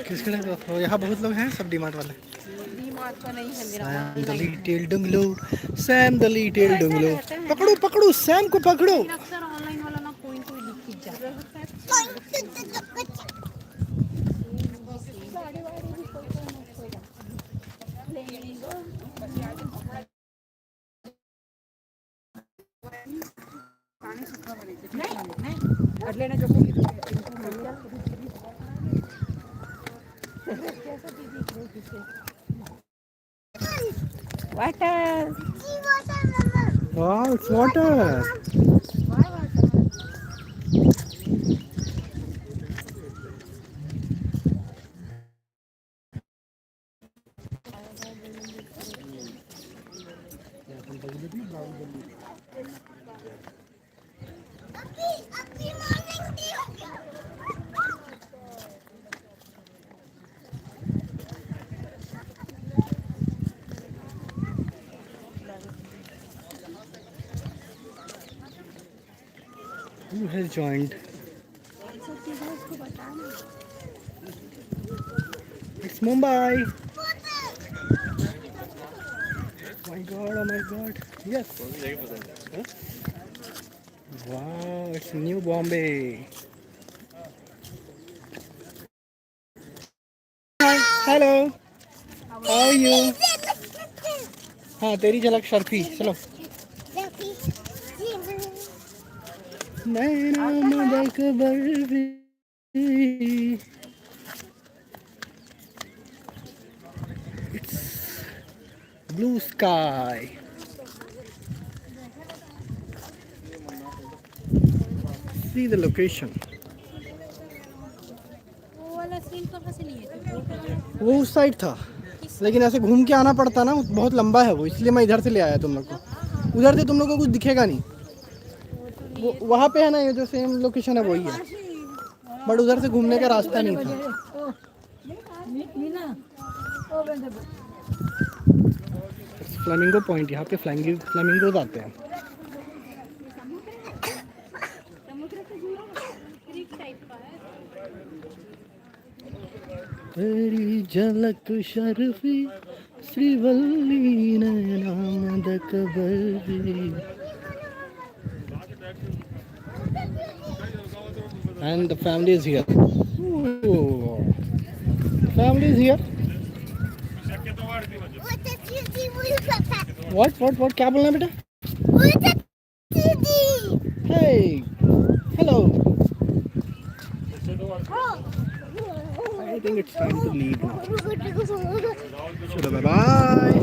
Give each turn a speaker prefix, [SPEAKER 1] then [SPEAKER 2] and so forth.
[SPEAKER 1] किसके लिए? यहाँ बहुत लोग हैं, सब डीमार्ट वाले। सैम द लिटिल डुंगलो, सैम द लिटिल डुंगलो। पकड़ो पकड़ो सैम को पकड़ो।
[SPEAKER 2] अक्सर ऑनलाइन वाला ना कोई दिख जाता है। Water.
[SPEAKER 1] Wow, it's water. Who has joined? It's Mumbai. Oh my god. Yes. Huh? Wow, it's New Bombay. Hi. Hello. How are you? हाँ तेरी झलक शर्फी चलो। नैना मदक barfi. It's blue sky. See the location.
[SPEAKER 2] वो वाला सीन कहाँ से लिए थे?
[SPEAKER 1] वो उस साइड था, लेकिन ऐसे घूम के आना पड़ता ना, बहुत लंबा है वो, इसलिए मैं इधर से ले आया तुम लोग को। उधर से तुम लोग को कुछ दिखेगा नहीं। वो वहाँ पे है ना, ये जो सेम लोकेशन है वही है, बट उधर से घूमने का रास्ता नहीं था। फ्लैमिंगो पॉइंट, यहाँ पे फ्लैमिंगोज आते हैं। तेरी झलक शर्फी श्रीवल्ली नैना मदक barfi. And the family is here. Ooh. Family is here. What? क्या बोलना बेटा? Hey, hello. I think it's time to leave now. Bye bye.